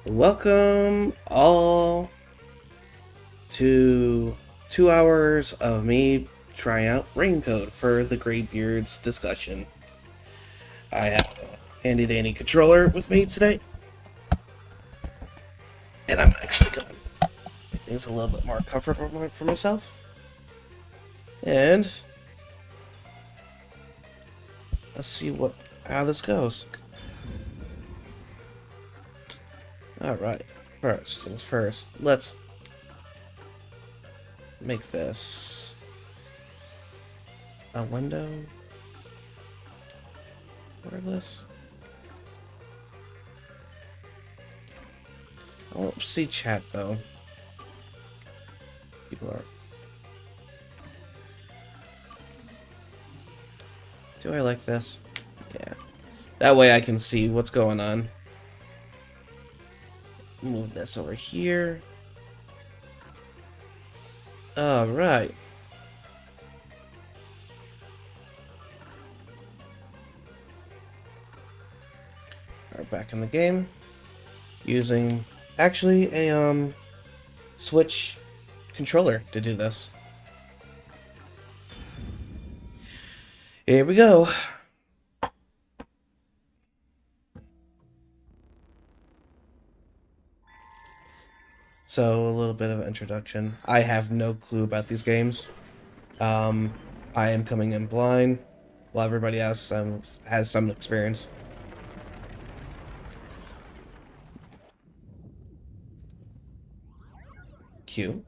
Welcome all to 2 hours of me trying out Raincode for the Greybeards discussion. I have a handy dandy controller with me today, and I'm actually going to make things a little bit more comfortable for myself. And let's see how this goes. Alright, first things first, let's make this a window. This? I won't see chat though. People are. Do I like this? Yeah. That way I can see what's going on. Move this over here. Alright. We're back in the game. Using actually a Switch controller to do this. Here we go. So a little bit of an introduction. I have no clue about these games. I am coming in blind, while everybody else has some experience. Cute.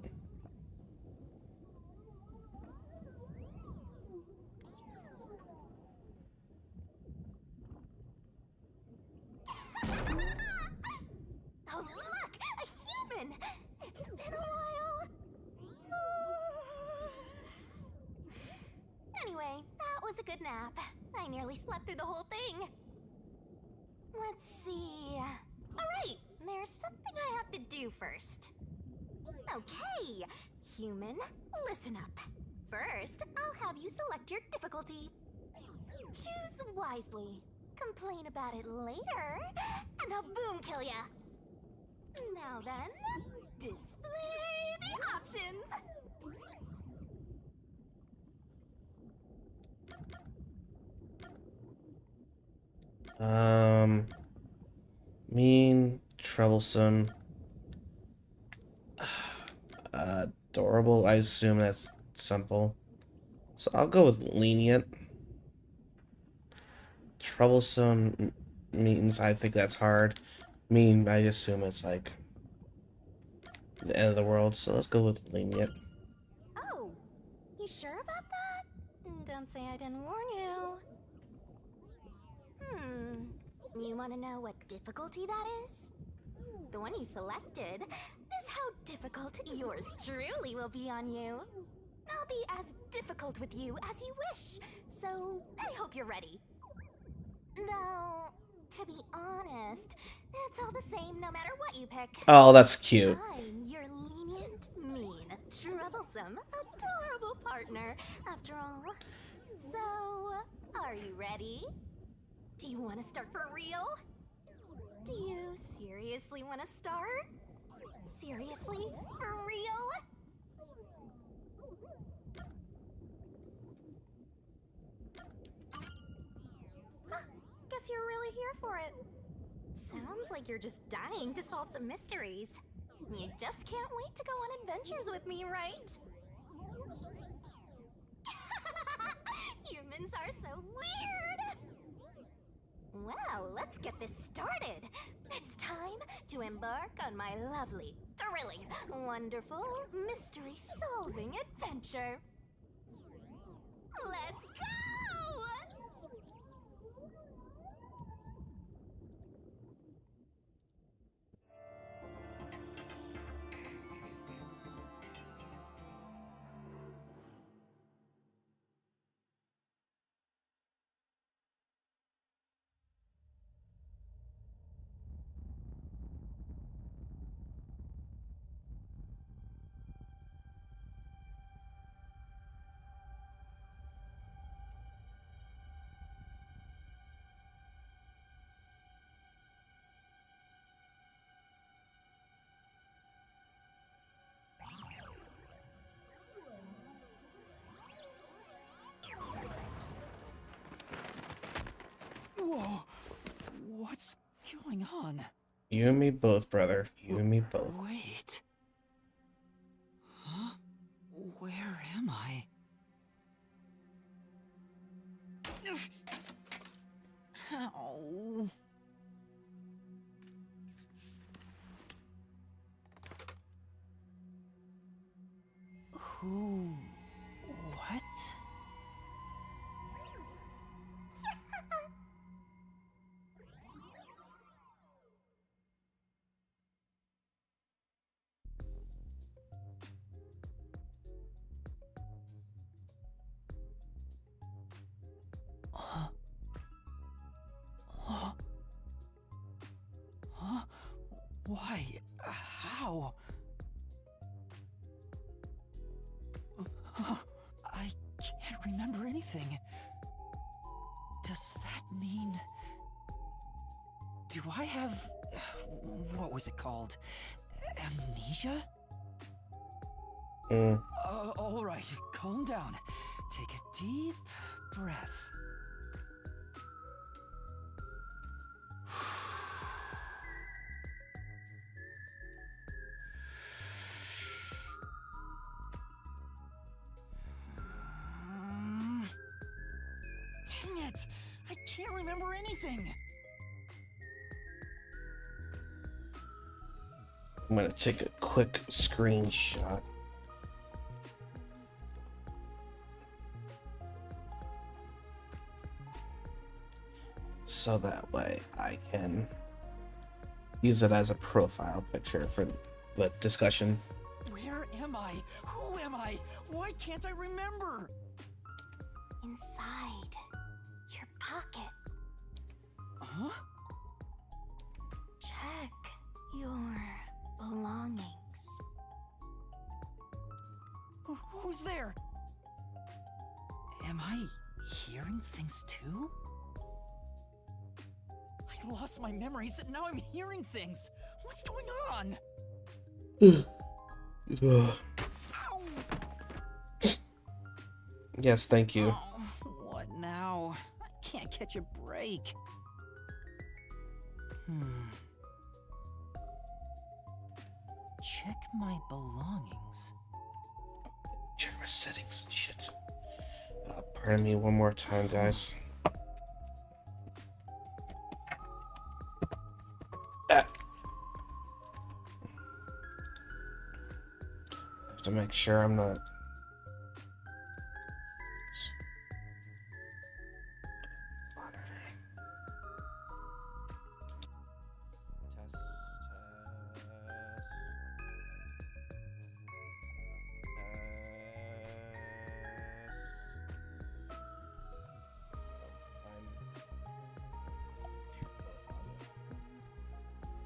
Oh, look! A human! It's been a while. Anyway, that was a good nap. I nearly slept through the whole thing. Let's see. Alright, there's something I have to do first. Okay, human, listen up. First, I'll have you select your difficulty. Choose wisely. Complain about it later, and I'll boom kill ya. Now then, display the options. Mean, troublesome, adorable. I assume that's simple. So I'll go with lenient. Troublesome means I think that's hard. Mean, I assume it's like the end of the world. So let's go with lenient. Oh, you sure about that? Don't say I didn't warn you. You want to know what difficulty that is? The one you selected is how difficult yours truly will be on you. I'll be as difficult with you as you wish, so I hope you're ready. Though, to be honest, it's all the same no matter what you pick. Oh, that's cute. I'm your lenient, mean, troublesome, adorable partner, after all. So, are you ready? Do you want to start for real? Do you seriously want to start? Seriously? For real? Huh, guess you're really here for it. Sounds like you're just dying to solve some mysteries. You just can't wait to go on adventures with me, right? Humans are so weird! Well, let's get this started. It's time to embark on my lovely, thrilling, wonderful, mystery-solving adventure. Let's go! Whoa! What's going on? You and me both, brother. You and me both. Wait. Huh? Where am I? Ow. Who? What? Huh? Huh? Huh? Why? How? I can't remember anything. Does that mean... Do I have... What was it called? Amnesia? All right, calm down. Take a deep breath. Dang it! I can't remember anything! I'm gonna take a quick screenshot. So that way I can use it as a profile picture for the discussion. Where am I? Who am I? Why can't I remember? Inside your pocket. Huh? Check your belongings. Who's there? Am I hearing things too? I lost my memories and now I'm hearing things. What's going on? Ow! Yes, thank you. Oh, what now? I can't catch a break. Check my belongings. Check my settings. Shit. Pardon me one more time, guys. I have to make sure I'm not.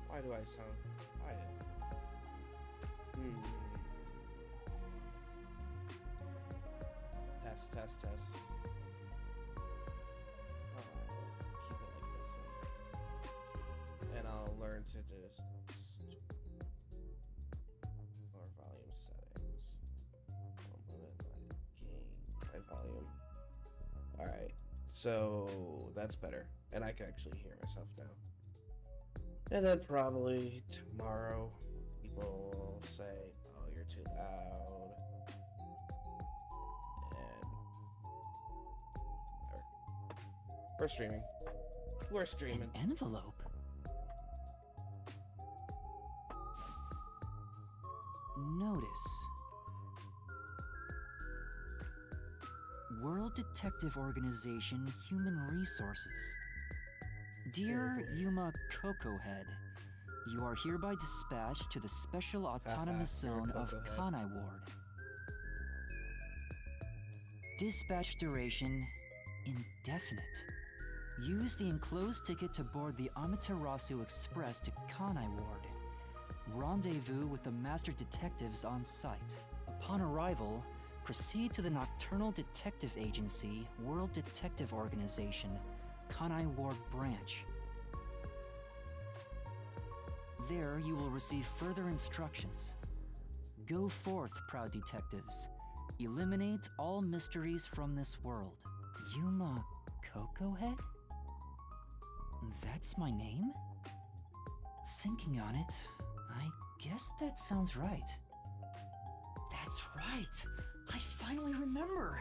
Why do I sound quiet? Test. Keep it like this, and I'll learn to just more volume settings. I'll limit my gain, my volume. All right, so that's better, and I can actually hear myself now. And then probably tomorrow, people will say, "Oh, you're too loud," and whatever. We're streaming. We're streaming. An envelope? Notice. World Detective Organization Human Resources. Dear Yuma Cocohead, you are hereby dispatched to the Special Autonomous Zone of Kanai Ward. Dispatch duration indefinite. Use the enclosed ticket to board the Amaterasu Express to Kanai Ward. Rendezvous with the master detectives on site. Upon arrival, proceed to the Nocturnal Detective Agency, World Detective Organization, Kanai Ward Branch. There you will receive further instructions. Go forth, proud detectives. Eliminate all mysteries from this world. Yuma Cocohead? That's my name? Thinking on it, I guess that sounds right. That's right! I finally remember!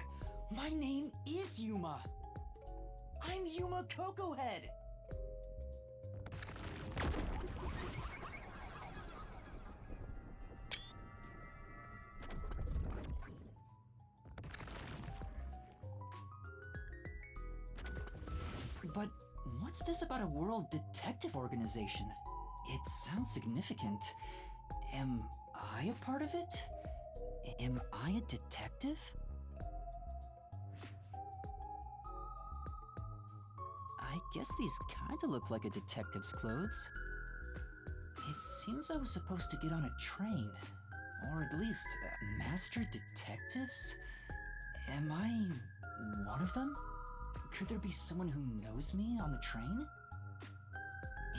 My name is Yuma! I'm Yuma Cocohead! But what's this about a world detective organization? It sounds significant. Am I a part of it? Am I a detective? I guess these kinda look like a detective's clothes. It seems I was supposed to get on a train. Or at least, master detectives? Am I one of them? Could there be someone who knows me on the train?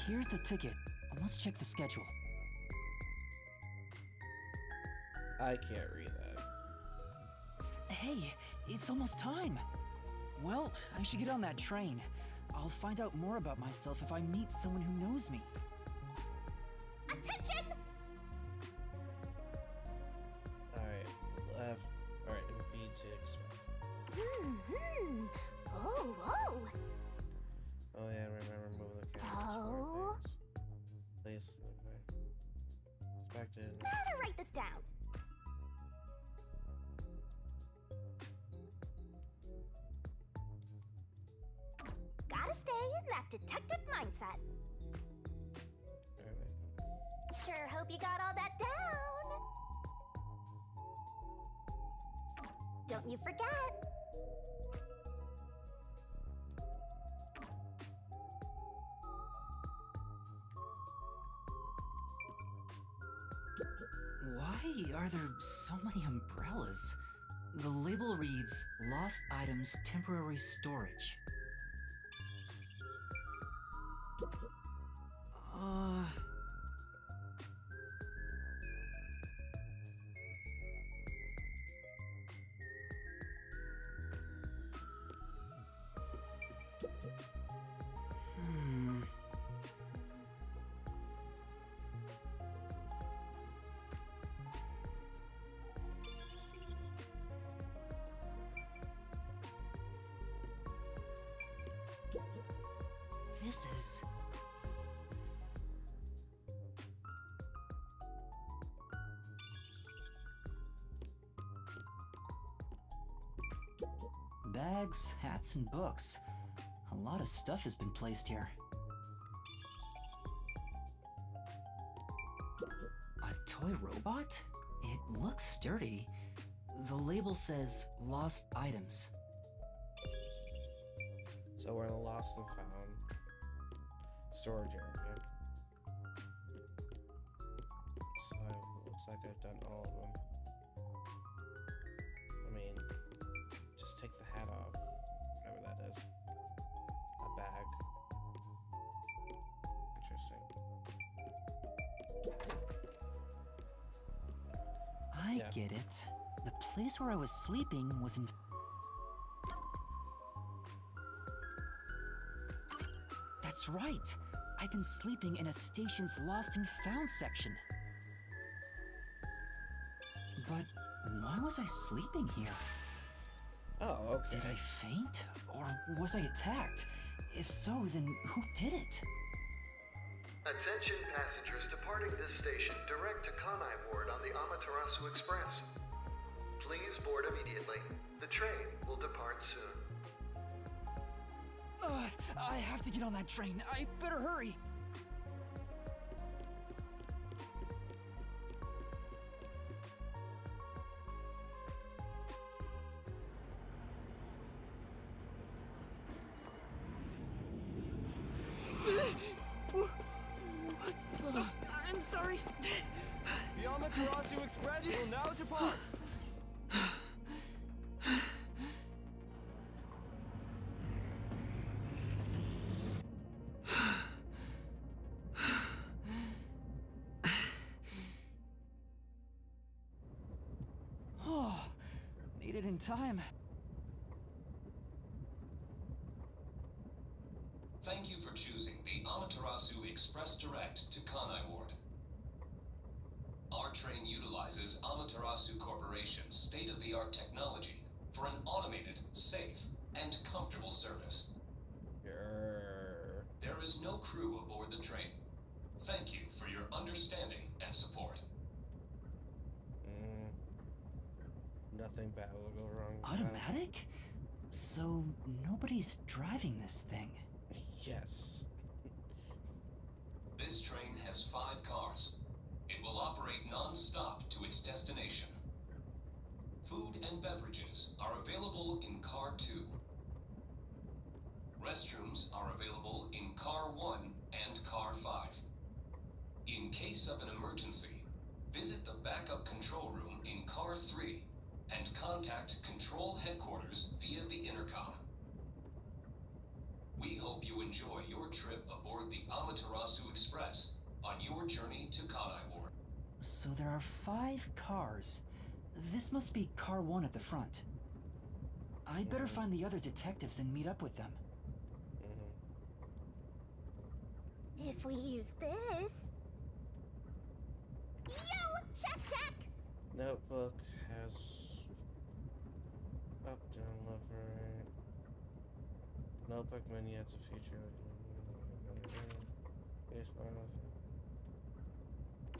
Here's the ticket. Let's check the schedule. I can't read that. Hey, it's almost time. Well, I should get on that train. I'll find out more about myself if I meet someone who knows me. Attention! Alright, left. Alright, and B to expect. Oh. Oh yeah, remember moving the camera. Oh. Place. Okay. Expected. Gotta write this down. Gotta stay in that detective mindset. Alright. Sure hope you got all that down. Don't you forget. Why are there so many umbrellas? The label reads, Lost Items Temporary Storage. This is... bags, hats, and books. A lot of stuff has been placed here. A toy robot? It looks sturdy. The label says lost items. So we're in the lost and found storage area. So it looks like I've done all of them. I mean, just take the hat off, whatever that is. A bag. Interesting. I Yeah. get it. The place where I was sleeping was in... That's right! I've been sleeping in a station's lost and found section. But why was I sleeping here? Oh, okay. Did I faint? Or was I attacked? If so, then who did it? Attention passengers departing this station direct to Kanai Ward on the Amaterasu Express. Please board immediately. The train will depart soon. I have to get on that train. I better hurry. I'm sorry. The Amaterasu Express will now depart. Oh, made it in time. Thank you for choosing the Amaterasu Express Direct to Kanai Ward. Our train utilizes Amaterasu Corporation's state-of-the-art technology for an automated, safe, and comfortable service. There is no crew aboard the train. Thank you for your understanding and support. Nothing bad will go wrong. Automatic? So nobody's driving this thing. Yes. This train has 5 cars. It will operate non-stop to its destination. Food and beverages are available in Car 2. Restrooms are available in Car 1 and Car 5. In case of an emergency, visit the backup control room in Car 3 and contact Control Headquarters via the intercom. We hope you enjoy your trip aboard the Amaterasu Express on your journey to Kanai Ward. So there are 5 cars. This must be Car 1 at the front. I'd better find the other detectives and meet up with them. If we use this... Yo! Check! Notebook has up, down, left, right. Notebook menu has a feature.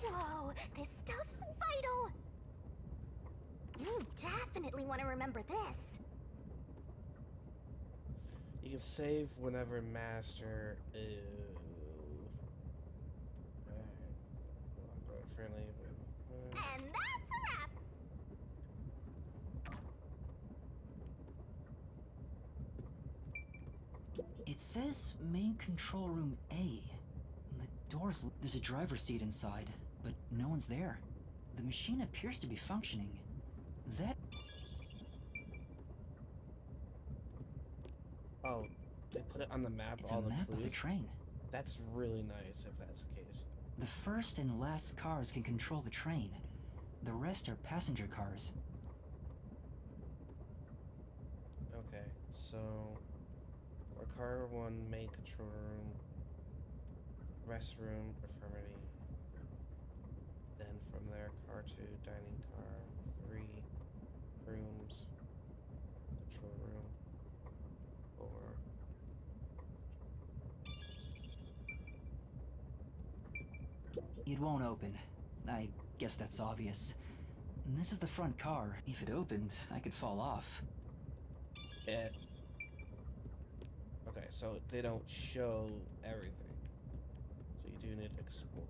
Whoa, this stuff's vital! You definitely want to remember this. You can save whenever master. I'm going friendly. And that's a wrap! It says main control room A. The door's... There's a driver's seat inside, but no one's there. The machine appears to be functioning. That... Oh, they put it on the map. It's all a the map clues. of the train. That's really nice if that's the case. The first and last cars can control the train. The rest are passenger cars. Okay, so our Car 1 main control room, restroom, infirmary. Then from there, Car 2 dining car, 3 rooms, control room, 4. It won't open. I guess that's obvious. And this is the front car. If it opened, I could fall off. Okay, so they don't show everything. So you do need to explore.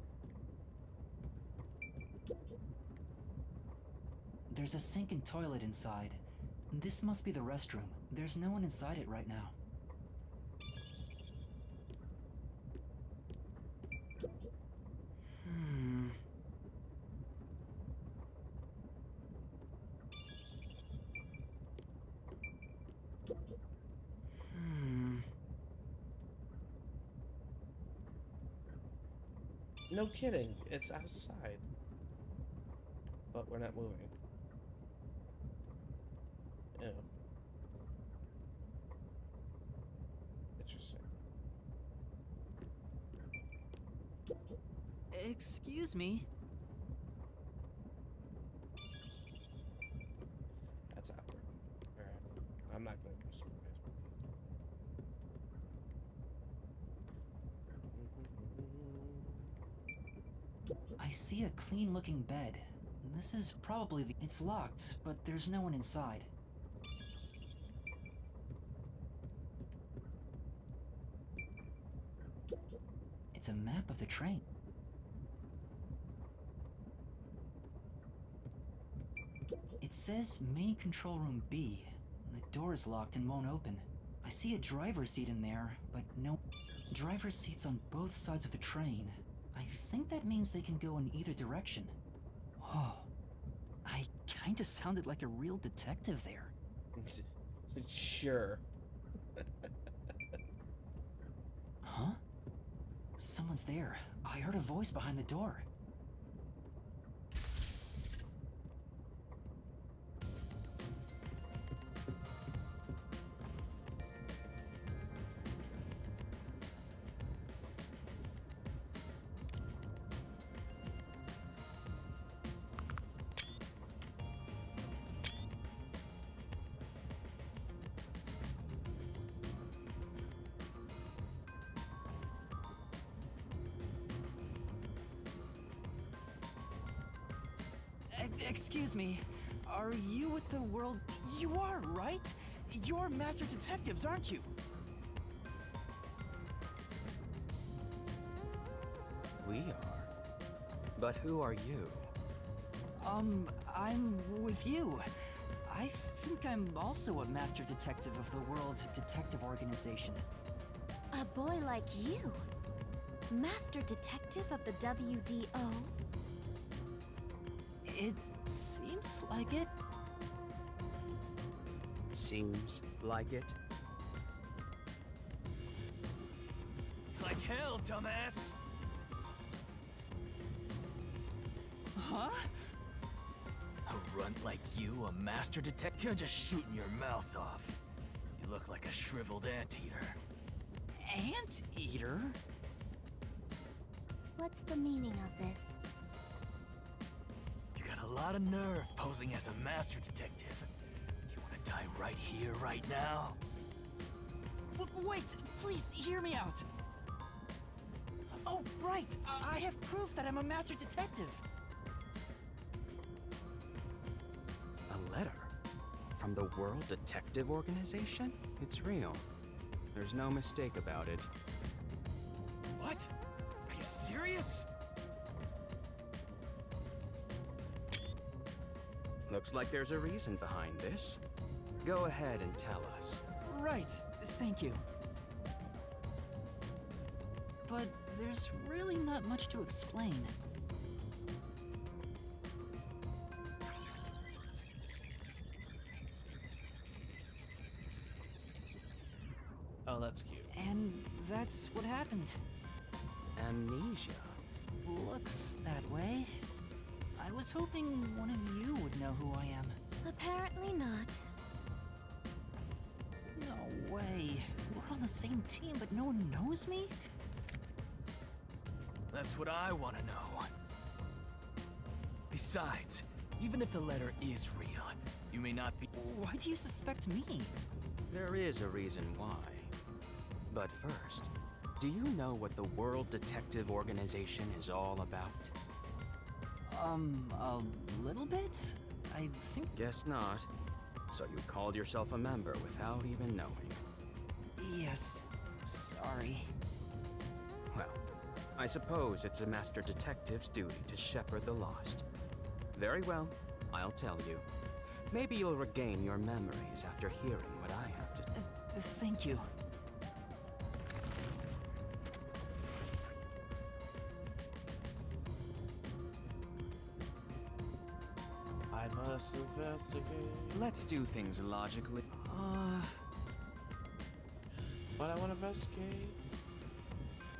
There's a sink and toilet inside. This must be the restroom. There's no one inside it right now. No kidding, it's outside. But we're not moving. Ew. Interesting. Excuse me. That's awkward. Alright. I'm not going to surprise I see a clean-looking bed. This is probably the... It's locked, but there's no one inside. It's a map of the train. It says main control room B. The door is locked and won't open. I see a driver's seat in there, but no... Driver's seats on both sides of the train. I think that means they can go in either direction. Oh, I kinda sounded like a real detective there. Sure. Huh? Someone's there. I heard a voice behind the door. Excuse me. Are you with the world? You are, right? You're master detectives, aren't you? We are. But who are you? I'm with you. I think I'm also a master detective of the World Detective Organization. A boy like you? Master detective of the WDO? It seems like it. Seems like it? Like hell, dumbass! Huh? A runt like you, a master detective? You're just shooting your mouth off. You look like a shriveled anteater. Anteater? What's the meaning of this? You got a lot of nerve posing as a master detective. You wanna die right here, right now? Wait, please hear me out. Oh, right. I have proof that I'm a master detective. A letter? From the World Detective Organization? It's real. There's no mistake about it. What? Are you serious? Looks like there's a reason behind this. Go ahead and tell us. Right, thank you. But there's really not much to explain. Oh, that's cute. And that's what happened. Amnesia. Looks that way. I was hoping one of you would know who I am. Apparently not. No way. We're on the same team, but no one knows me? That's what I wanna know. Besides, even if the letter is real, you may not be. Why do you suspect me? There is a reason why. But first, do you know what the World Detective Organization is all about? A little bit? I think. Guess not. So you called yourself a member without even knowing. Yes. Sorry. Well, I suppose it's a master detective's duty to shepherd the lost. Very well, I'll tell you. Maybe you'll regain your memories after hearing what I have to. Thank you. I must investigate. Let's do things logically. But I want to investigate.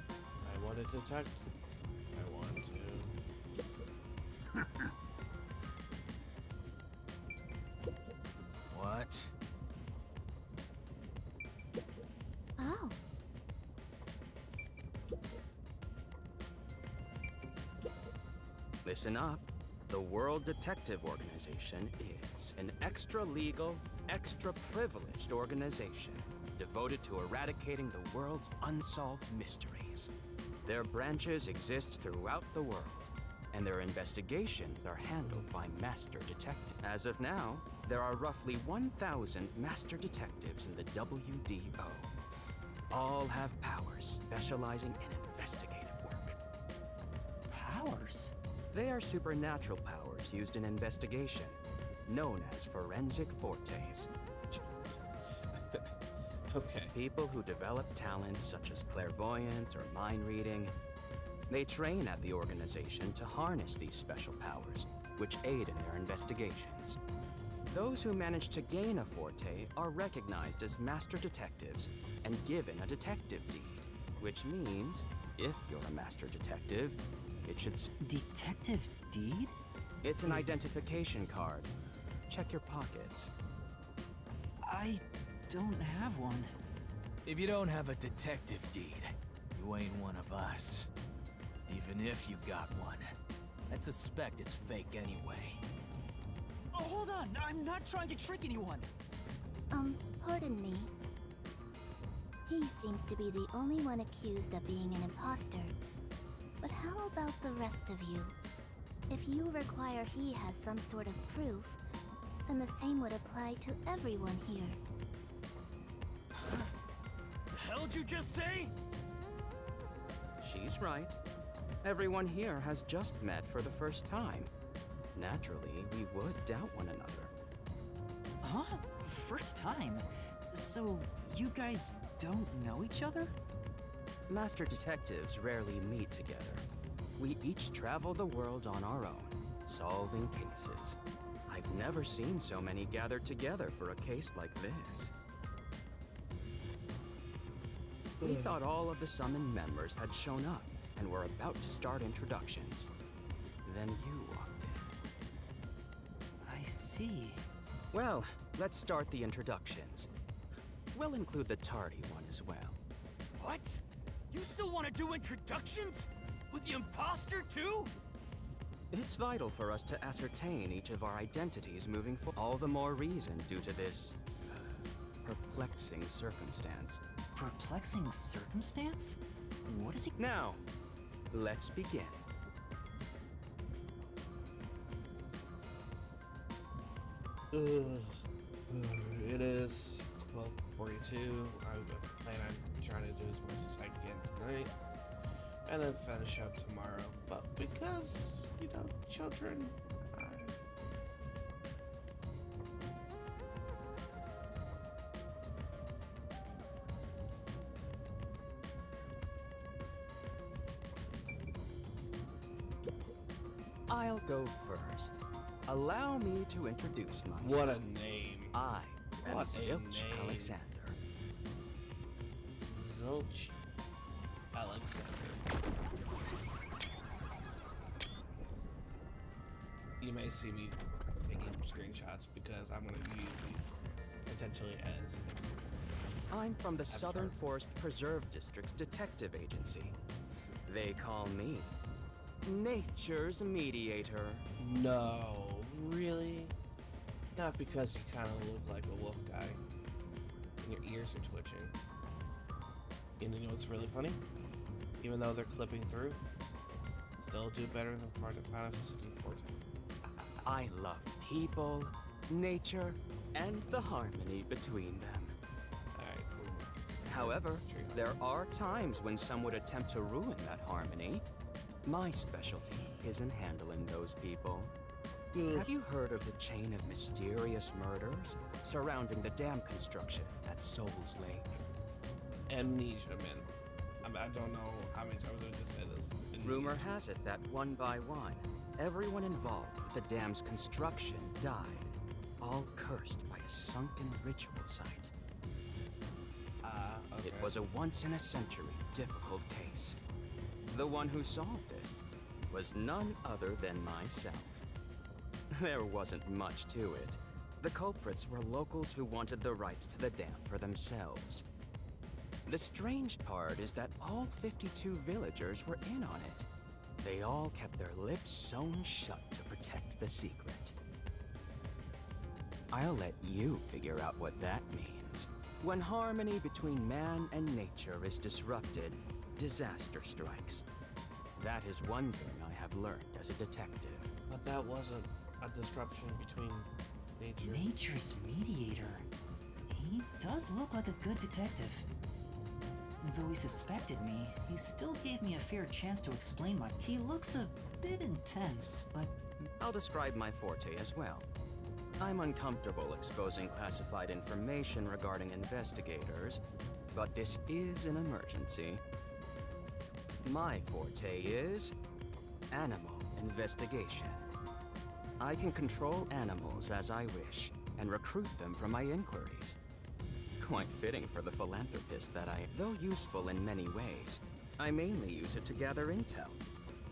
I want to detect. I want to. What? Oh. Listen up. The World Detective Organization is an extra-legal, extra-privileged organization devoted to eradicating the world's unsolved mysteries. Their branches exist throughout the world, and their investigations are handled by master detectives. As of now, there are roughly 1,000 master detectives in the WDO. All have powers specializing in investigative work. Powers? They are supernatural powers used in investigation, known as forensic fortes. Okay. People who develop talents such as clairvoyant or mind reading. They train at the organization to harness these special powers, which aid in their investigations. Those who manage to gain a forte are recognized as master detectives and given a detective deed, which means, if you're a master detective, it should... Detective deed? It's an identification card. Check your pockets. I don't have one. If you don't have a detective deed, you ain't one of us. Even if you got one, I'd suspect it's fake anyway. Oh, hold on! I'm not trying to trick anyone! Pardon me. He seems to be the only one accused of being an imposter. But how about the rest of you? If you require he has some sort of proof, then the same would apply to everyone here. The hell'd you just say? She's right. Everyone here has just met for the first time. Naturally, we would doubt one another. Huh? First time? So, you guys don't know each other? Master detectives rarely meet together. We each travel the world on our own, solving cases. I've never seen so many gathered together for a case like this. We thought all of the summoned members had shown up and were about to start introductions. Then you walked in. I see. Well, let's start the introductions. We'll include the tardy one as well. What? You still want to do introductions? With the imposter too? It's vital for us to ascertain each of our identities moving forward. All the more reason due to this perplexing circumstance. Perplexing circumstance? What is he? Now, let's begin. It is 12:42. I plan on trying to do as much as I can tonight, and then finish up tomorrow. But because, you know, children, I'll go first. Allow me to introduce myself. what a name. I am What a Zilch name. Alexander. Zilch Alexander. You may see me taking screenshots because I'm going to use these potentially as. I'm from the Southern Avatar. Forest Preserve District's detective agency. They call me Nature's Mediator. No, really? Not because you kind of look like a wolf guy and your ears are twitching. And you know what's really funny? Even though they're clipping through, still do better than Final Fantasy XIV. I love people, nature, and the harmony between them. Alright, cool. However, there are times when some would attempt to ruin that harmony. My specialty is in handling those people. Have you heard of the chain of mysterious murders surrounding the dam construction at Souls Lake? Amnesia, man. I don't know how many times I just said this. Amnesia. Rumor has it that one by one, everyone involved with the dam's construction died, all cursed by a sunken ritual site. Okay. It was a once-in-a-century difficult case. The one who solved it was none other than myself. There wasn't much to it. The culprits were locals who wanted the rights to the dam for themselves. The strange part is that all 52 villagers were in on it. They all kept their lips sewn shut to protect the secret. I'll let you figure out what that means. When harmony between man and nature is disrupted, disaster strikes. That is one thing I have learned as a detective. But that wasn't a disruption between nature. Nature's mediator. He does look like a good detective. Though he suspected me, he still gave me a fair chance to explain my... He looks a bit intense, but... I'll describe my forte as well. I'm uncomfortable exposing classified information regarding investigators, but this is an emergency. My forte is animal investigation. I can control animals as I wish and recruit them for my inquiries. Quite fitting for the philanthropist that I am. Though useful in many ways, I mainly use it to gather intel.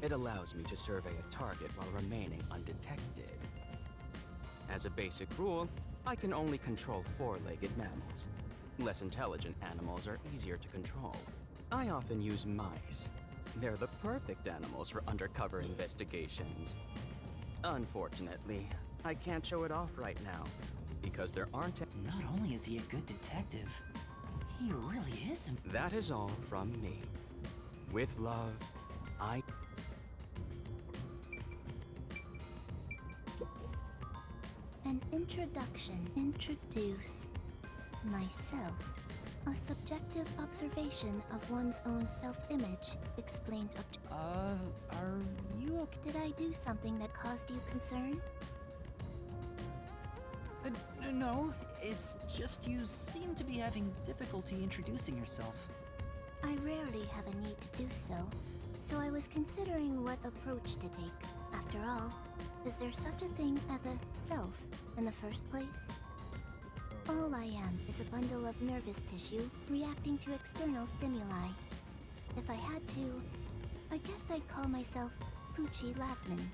It allows me to survey a target while remaining undetected. As a basic rule, I can only control four-legged mammals. Less intelligent animals are easier to control. I often use mice. They're the perfect animals for undercover investigations. Unfortunately, I can't show it off right now, because there aren't... Not only is he a good detective, he really is a... That is all from me. With love, I... An introduction. Introduce myself. A subjective observation of one's own self-image, explained Are you okay? Did I do something that caused you concern? No, it's just you seem to be having difficulty introducing yourself. I rarely have a need to do so I was considering what approach to take. After all, is there such a thing as a self in the first place? All I am is a bundle of nervous tissue reacting to external stimuli. If I had to, I guess I'd call myself Poochie Lavman.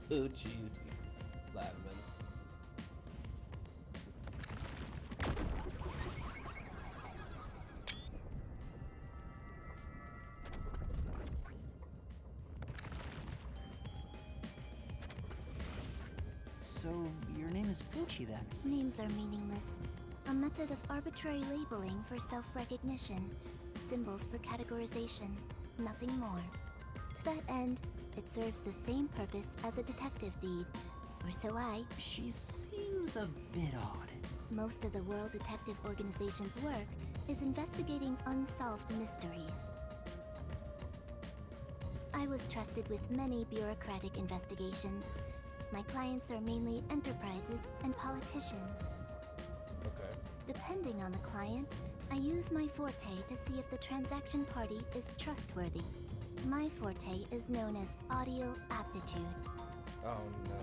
Poochie Lavman. So, your name is Poochie then? Names are meaningless. A method of arbitrary labeling for self-recognition. Symbols for categorization. Nothing more. To that end, it serves the same purpose as a detective deed. Or so She seems a bit odd. Most of the World Detective Organization's work is investigating unsolved mysteries. I was trusted with many bureaucratic investigations. My clients are mainly enterprises and politicians. Okay. Depending on the client, I use my forte to see if the transaction party is trustworthy. My forte is known as audio aptitude. Oh no.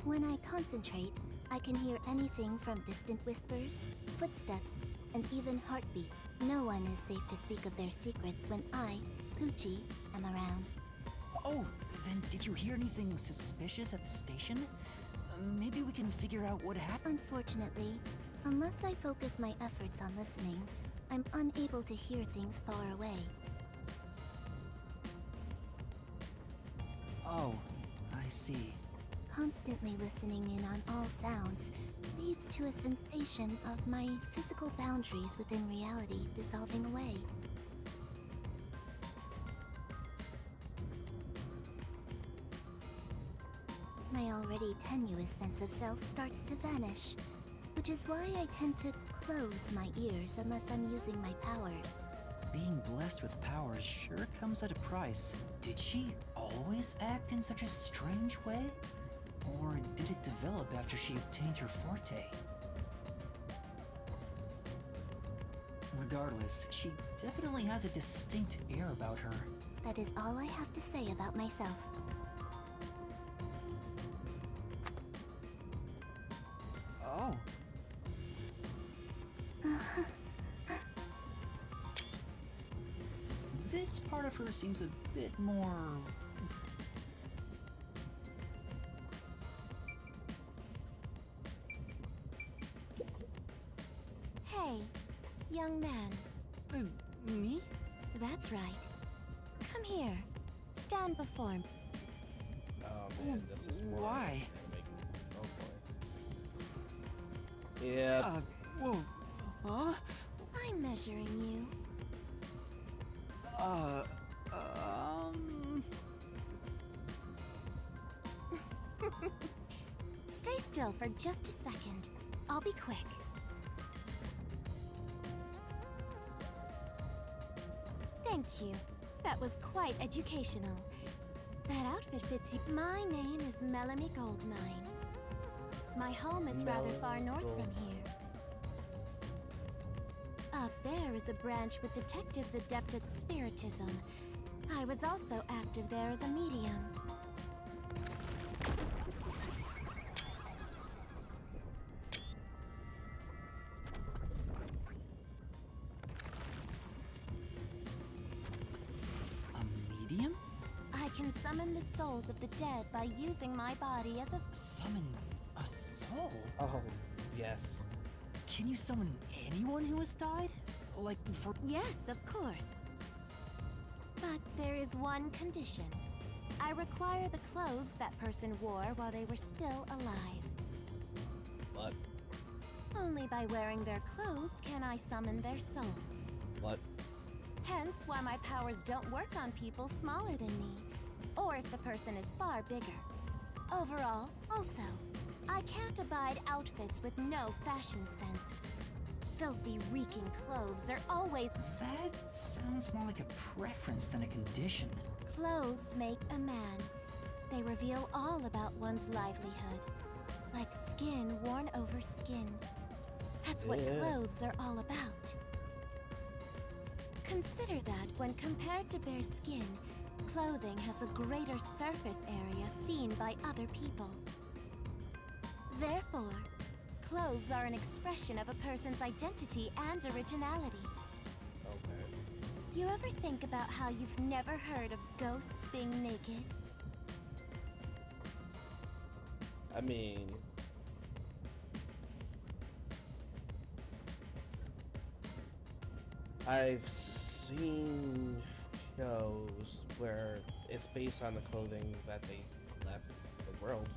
When I concentrate, I can hear anything from distant whispers, footsteps, and even heartbeats. No one is safe to speak of their secrets when I, Poochie, am around. Oh, then did you hear anything suspicious at the station? Maybe we can figure out what happened. Unfortunately, unless I focus my efforts on listening, I'm unable to hear things far away. Oh, I see. Constantly listening in on all sounds leads to a sensation of my physical boundaries within reality dissolving away. My already tenuous sense of self starts to vanish, which is why I tend to close my ears unless I'm using my powers. Being blessed with powers sure comes at a price. Did she always act in such a strange way? Or did it develop after she obtained her forte? Regardless, she definitely has a distinct air about her. That is all I have to say about myself. Oh. This part of her seems a bit more... Hey, young man. me? That's right. Come here. Stand before me. Oh man, this is more Why? Oh boy. Yeah. Whoa. Huh? I'm measuring you. Stay still for just a second. I'll be quick. Thank you. That was quite educational. That outfit fits you. My name is Melanie Goldmine. My home is rather far north from here. Up there is a branch with detectives adept at spiritism. I was also active there as a medium. A medium? I can summon the souls of the dead by using my body as a... Summon a soul? Oh, yes. Can you summon anyone who has died? Like, for... Yes, of course. But there is one condition. I require the clothes that person wore while they were still alive. What? Only by wearing their clothes can I summon their soul. What? Hence why my powers don't work on people smaller than me, or if the person is far bigger. Overall, also, I can't abide outfits with no fashion sense. Filthy, reeking clothes are always... That sounds more like a preference than a condition. Clothes make a man. They reveal all about one's livelihood. Like skin worn over skin. That's what clothes are all about. Consider that when compared to bare skin, clothing has a greater surface area seen by other people. Therefore, clothes are an expression of a person's identity and originality. Okay. You ever think about how you've never heard of ghosts being naked? I mean, I've seen shows where it's based on the clothing that they left the world.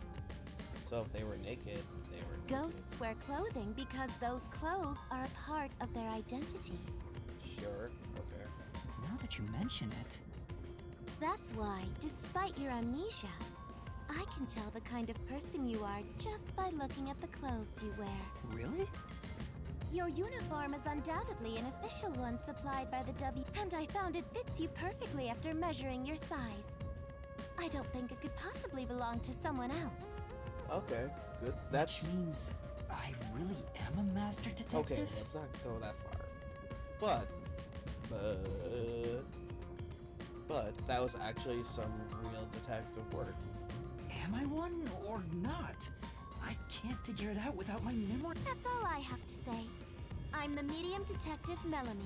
So if they were naked, they were naked. Ghosts wear clothing because those clothes are a part of their identity. Sure, okay. Now that you mention it, That's why, despite your amnesia, I can tell the kind of person you are just by looking at the clothes you wear. really? Your uniform is undoubtedly an official one supplied by the W, and I found it fits you perfectly after measuring your size. I don't think it could possibly belong to someone else. Okay, good. That's Which means I really am a master detective? okay. Let's not go that far. But that was actually some real detective work. Am I one or not? I can't figure it out without my memory. That's all I have to say. I'm the medium detective Melanie.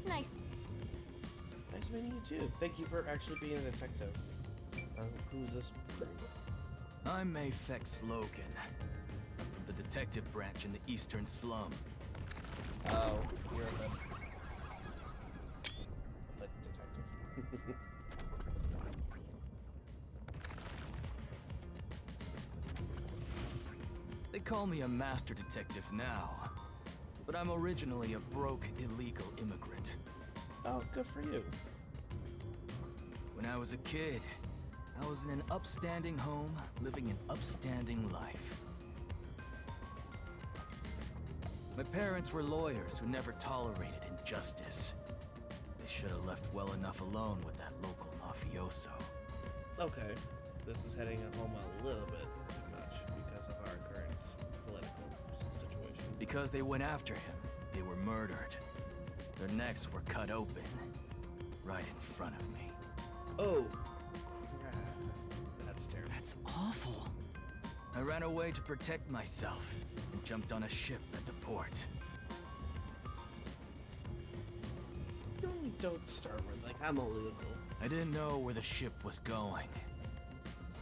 Nice. Nice meeting you too. Thank you for actually being a detective. Who's this? I'm Mayfex Logan. I'm from the detective branch in the Eastern Slum. Oh, you're a detective. They call me a master detective now, but I'm originally a broke, illegal immigrant. Oh, good for you. When I was a kid, I was in an upstanding home, living an upstanding life. My parents were lawyers who never tolerated injustice. They should have left well enough alone with that local mafioso. Okay, this is heading home a little bit too much because of our current political situation. Because they went after him, they were murdered. Their necks were cut open, right in front of me. Oh, crap. That's terrible. That's awful. I ran away to protect myself and jumped on a ship at the port. Don't start with, like, I'm illegal. I didn't know where the ship was going.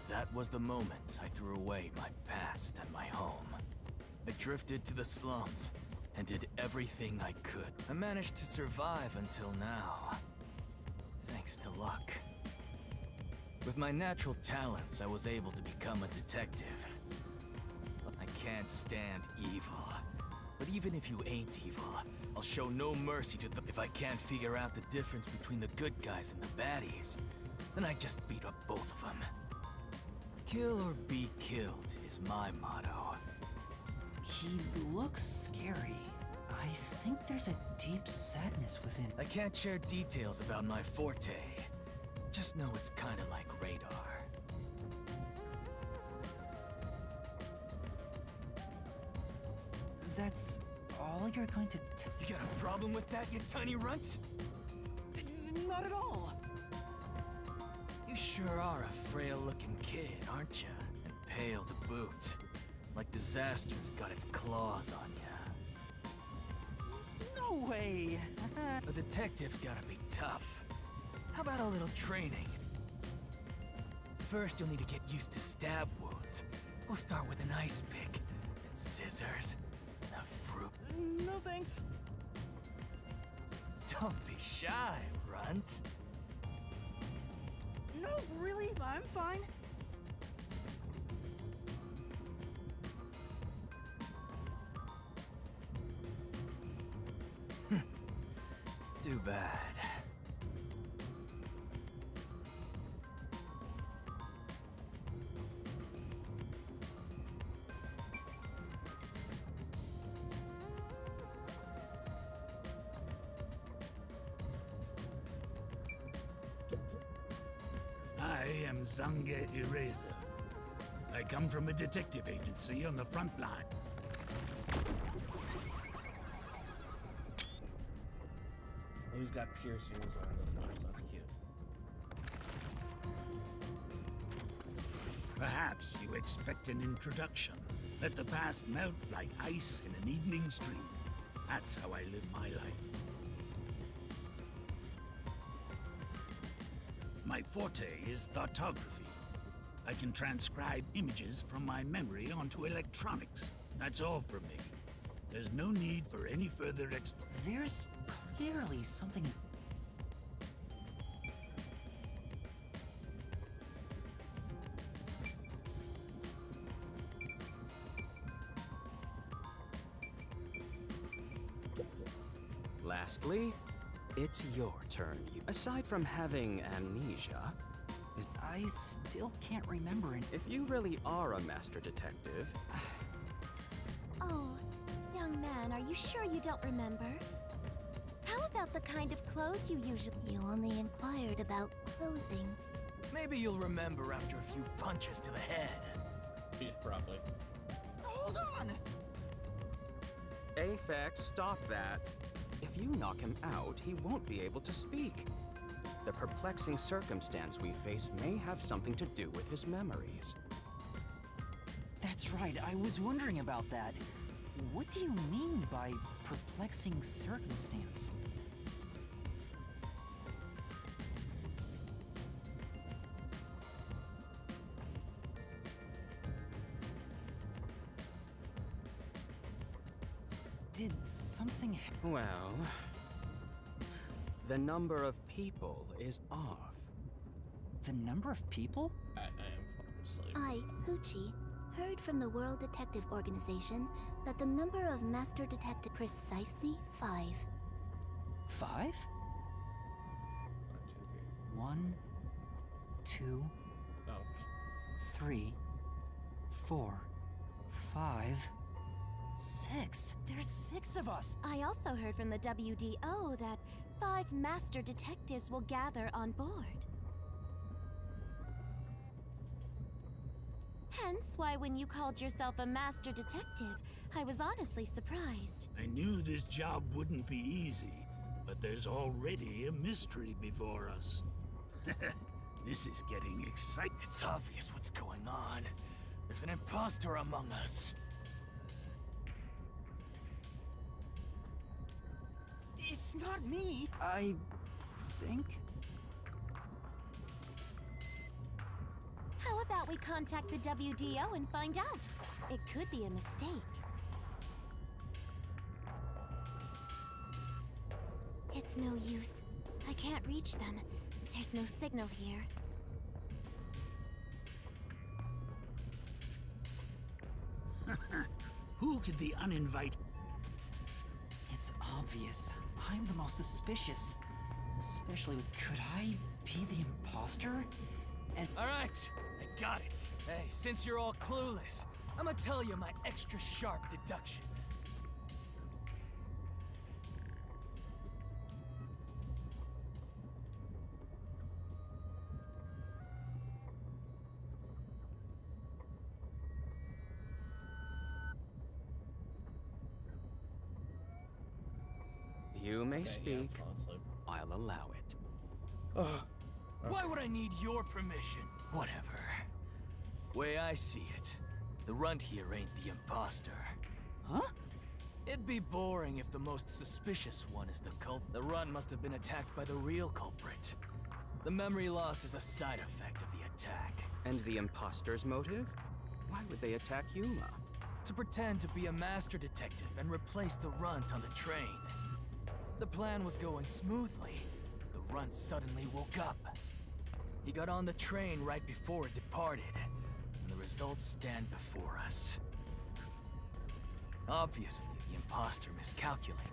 That was the moment I threw away my past and my home. I drifted to the slums and did everything I could. I managed to survive until now, thanks to luck. With my natural talents, I was able to become a detective. I can't stand evil. But even if you ain't evil, I'll show no mercy to them. If I can't figure out the difference between the good guys and the baddies, then I just beat up both of them. Kill or be killed is my motto. He looks scary. I think there's a deep sadness within. I can't share details about my forte. Just know it's kinda like radar. That's all you're going to You got a problem with that, you tiny runt? Not at all. You sure are a frail-looking kid, aren't you? And pale to boot. Like disaster's got its claws on you. No way. A detective's gotta be tough. How about a little training? First, you'll need to get used to stab wounds. We'll start with an ice pick, then scissors, and a fruit. No thanks. Don't be shy, runt. No, really, I'm fine. Too bad. am Zange Eraser. I come from a detective agency on the front line. Oh, he's got piercings on his nose. That's cute. Perhaps you expect an introduction. Let the past melt like ice in an evening stream. That's how I live my life. My forte is thoughtography. I can transcribe images from my memory onto electronics. That's all for me. There's no need for any further explanation. There's clearly something. Lastly, it's your turn. Aside from having amnesia, I still can't remember it. if you really are a master detective, Oh, young man, are you sure you don't remember? How about the kind of clothes you usually... You only inquired about clothing. Maybe you'll remember after a few punches to the head. Yeah, probably. Hold on! Aphex, stop that. If you knock him out, he won't be able to speak. The perplexing circumstance we face may have something to do with his memories. That's right, I was wondering about that. What do you mean by perplexing circumstance? Did something happen? Well, the number of people is off. The number of people? I am falling asleep. I, Hoochie, heard from the World Detective Organization that the number of Master Detective precisely 5. 5? 1, 2, Oh. 3, 4, 5, 6. There's 6 of us. I also heard from the WDO that 5 master detectives will gather on board. Hence why when you called yourself a master detective, I was honestly surprised. I knew this job wouldn't be easy, but there's already a mystery before us. This is getting exciting. It's obvious what's going on. There's an imposter among us. It's not me. I think. How about we contact the WDO and find out? It could be a mistake. It's no use. I can't reach them. There's no signal here. Who could the uninvited... It's obvious. I'm the most suspicious. Especially with, could I be the imposter? And All right, I got it. Hey, since you're all clueless, I'm gonna tell you my extra sharp deduction. You may Okay, yeah, speak. fall asleep. I'll allow it. Oh. Why would I need your permission? Whatever. Way I see it, the runt here ain't the imposter. huh? It'd be boring if the most suspicious one is the culprit. The runt must have been attacked by the real culprit. The memory loss is a side effect of the attack. And the imposter's motive? Why would they attack Yuma? To pretend to be a master detective and replace the runt on the train. The plan was going smoothly. The runt suddenly woke up. He got on the train right before it departed, and the results stand before us. Obviously, the imposter miscalculated.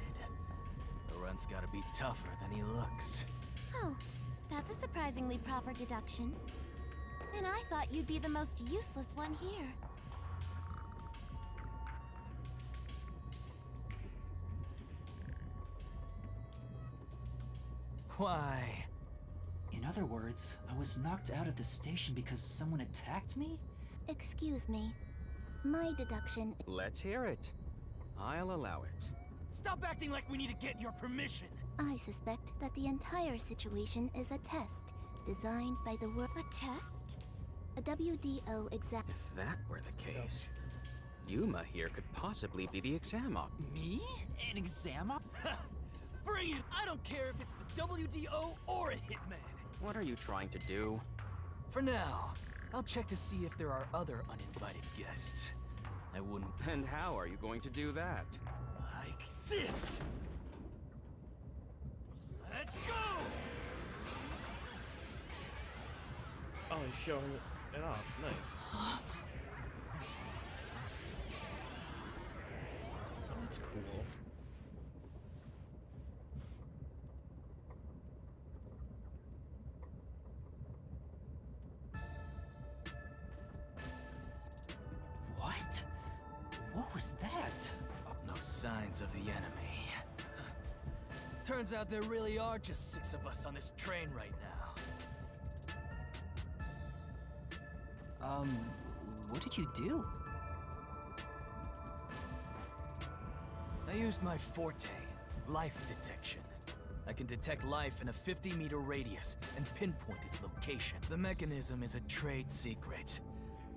The runt's gotta be tougher than he looks. Oh, that's a surprisingly proper deduction. And I thought you'd be the most useless one here. Why? In other other words, I was knocked out of the station because someone attacked me? Excuse me. My deduction. Let's hear it. I'll allow it. Stop acting like we need to get your permission. I suspect that the entire situation is a test designed by the world. A test? A WDO exam. If that were the case, Yuma here could possibly be the exam op. Me? An exam op? Bring it! I don't care if it's the WDO or a hitman. What are you trying to do? For now, I'll check to see if there are other uninvited guests. I wouldn't... And how are you going to do that? like this! Let's go! Oh, he's showing it off. Nice. Oh, that's cool. What? What was that? No signs of the enemy. Turns out there really are just 6 of us on this train right now. What did you do? I used my forte, life detection. I can detect life in a 50-meter radius and pinpoint its location. The mechanism is a trade secret,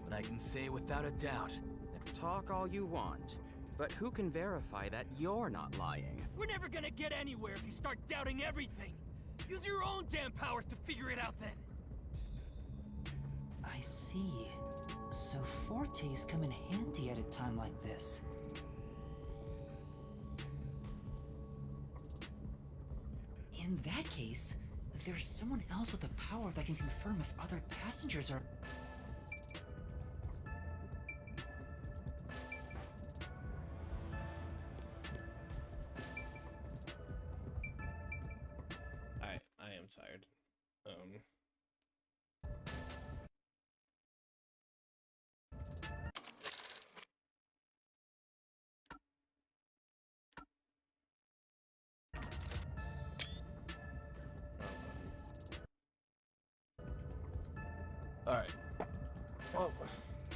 but I can say without a doubt that Talk all you want, but who can verify that you're not lying? we're never gonna get anywhere if you start doubting everything. Use your own damn powers to figure it out then. I see. So fortes come in handy at a time like this. In that case, there's someone else with the power that can confirm if other passengers are... I am tired. Alright. Well,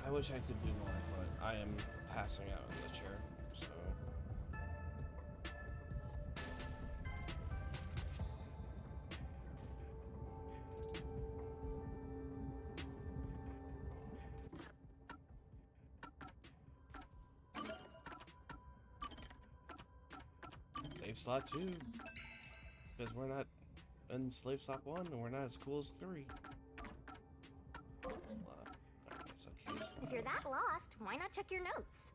I wish I could do more, but I am passing out in the chair, so... Slave slot 2. Because we're not in slave slot 1, and we're not as cool as 3. If you're that lost, why not check your notes?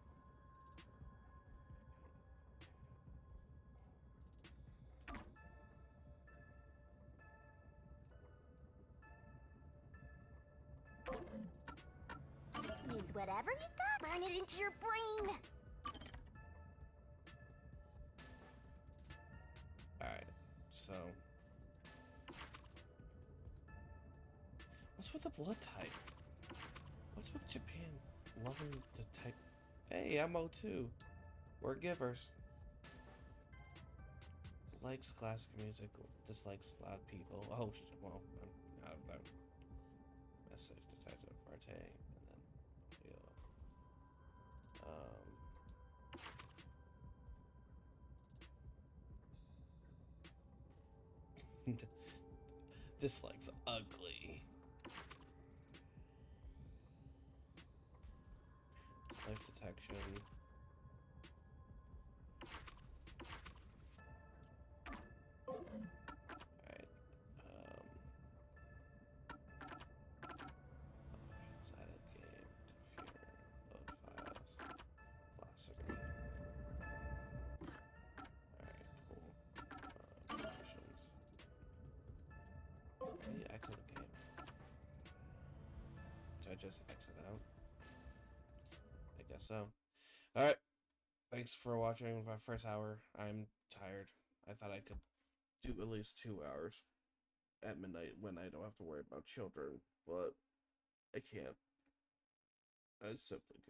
Use whatever you got. Burn it into your brain. Alright, so... What's with the blood type? What's with Japan loving to type? Hey, I'm O2. We're givers. Likes classic music, dislikes loud people. Oh, well, I'm out of that. Message Detective Arte, and then dislikes ugly. Life detection. Alright. Options, edit game, computer, load files, classic. Alright, cool. Options. Can you exit the game? Did I just exit out? I guess so. Alright. Thanks for watching my first hour. I'm tired. I thought I could do at least 2 hours at midnight when I don't have to worry about children, but I can't. I simply can't.